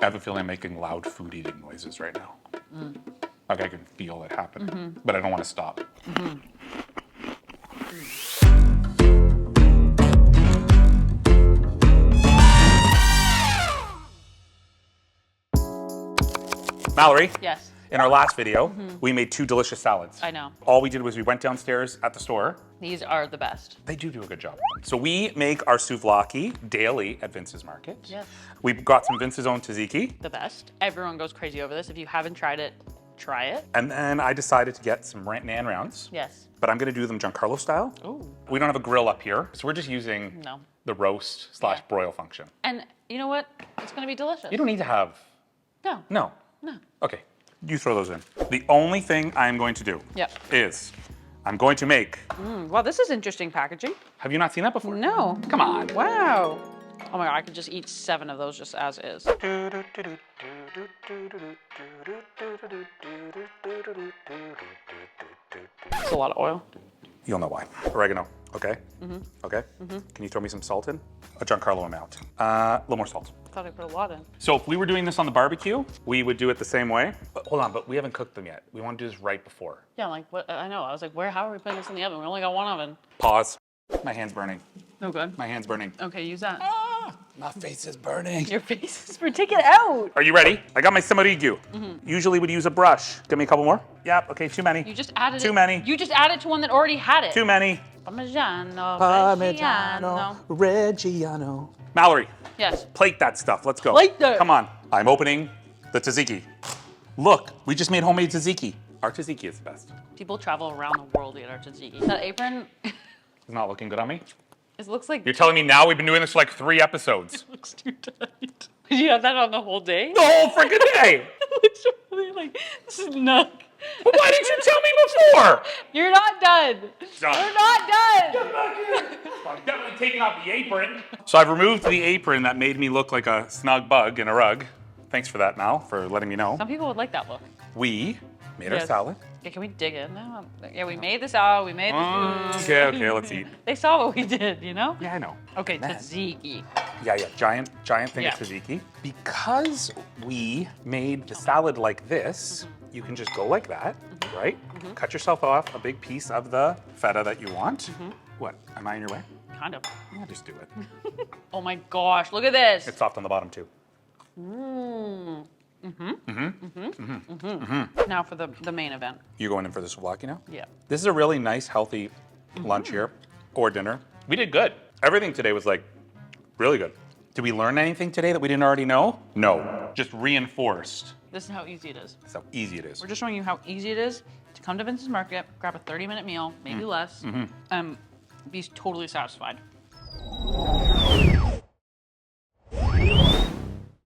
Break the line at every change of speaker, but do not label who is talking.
I have a feeling I'm making loud food eating noises right now. Like I can feel it happen, but I don't want to stop. Mallory,
Yes.
in our last video, we made 2 delicious salads.
I know.
All we did was we went downstairs at the store.
These are the best.
They do a good job. So we make our souvlaki daily at Vince's Market.
Yes.
We've got some Vince's own tzatziki.
The best. Everyone goes crazy over this. If you haven't tried it, try it.
And then I decided to get some nan rounds.
Yes.
But I'm gonna do them Giancarlo style.
Ooh.
We don't have a grill up here, so we're just using
No.
the roast / broil function.
And you know what? It's gonna be delicious.
You don't need to have,
No.
no.
No.
Okay, you throw those in. The only thing I'm going to do
Yep.
is I'm going to make,
Well, this is interesting packaging.
have you not seen that before?
No.
Come on.
Wow. Oh my god, I could just eat 7 of those just as is. It's a lot of oil.
You'll know why. Oregano, okay? Okay? Can you throw me some salt in? A Giancarlo amount. A little more salt.
I thought I put a lot in.
So if we were doing this on the barbecue, we would do it the same way. But hold on, but we haven't cooked them yet. We want to do this right before.
Yeah, like what? I know. I was like, how are we putting this in the oven? We only got 1 oven.
Pause. My hand's burning.
No good.
My hand's burning.
Okay, use that.
My face is burning.
Your face is for take it out.
Are you ready? I got my samarigu. Usually would use a brush. Give me a couple more. Yep, okay, too many.
You just added
Too many.
You just added to one that already had it.
Too many.
Parmigiano.
Reggiano. Mallory,
Yes.
plate that stuff. Let's go.
Plate that.
Come on. I'm opening the tzatziki. Look, we just made homemade tzatziki. Our tzatziki is the best.
People travel around the world to get our tzatziki. That apron,
It's not looking good on me.
it looks like
You're telling me now we've been doing this for like 3 episodes.
it looks too tight. Did you have that on the whole day?
The whole freaking day.
It looks really like this is nuts.
But why didn't you tell me before?
You're not done.
Done.
You're not done.
I'm definitely taking off the apron. So I've removed the apron that made me look like a snug bug in a rug. Thanks for that, Mal, for letting me know.
Some people would like that look.
We made our
Yes.
salad.
Yeah, can we dig in now? Yeah, we made this out. We made the food.
Okay, let's eat.
They saw what we did, you know?
Yeah, I know.
Okay,
Man.
tzatziki.
Yeah, giant thing
Yeah.
of tzatziki. Because we made the salad like this, you can just go like that, right? Cut yourself off a big piece of the feta that you want. What, am I in your way?
Kind of.
Yeah, just do it.
Oh my gosh, look at this.
It's soft on the bottom too.
Now for the main event.
You going in for the souvlaki now?
Yeah.
This is a really nice, healthy lunch here, or dinner. We did good. Everything today was like, really good. Did we learn anything today that we didn't already know? No, just reinforced.
This is how easy it is.
That's how easy it is.
We're just showing you how easy it is to come to Vince's Market, grab a 30-minute meal, maybe less, and be totally satisfied.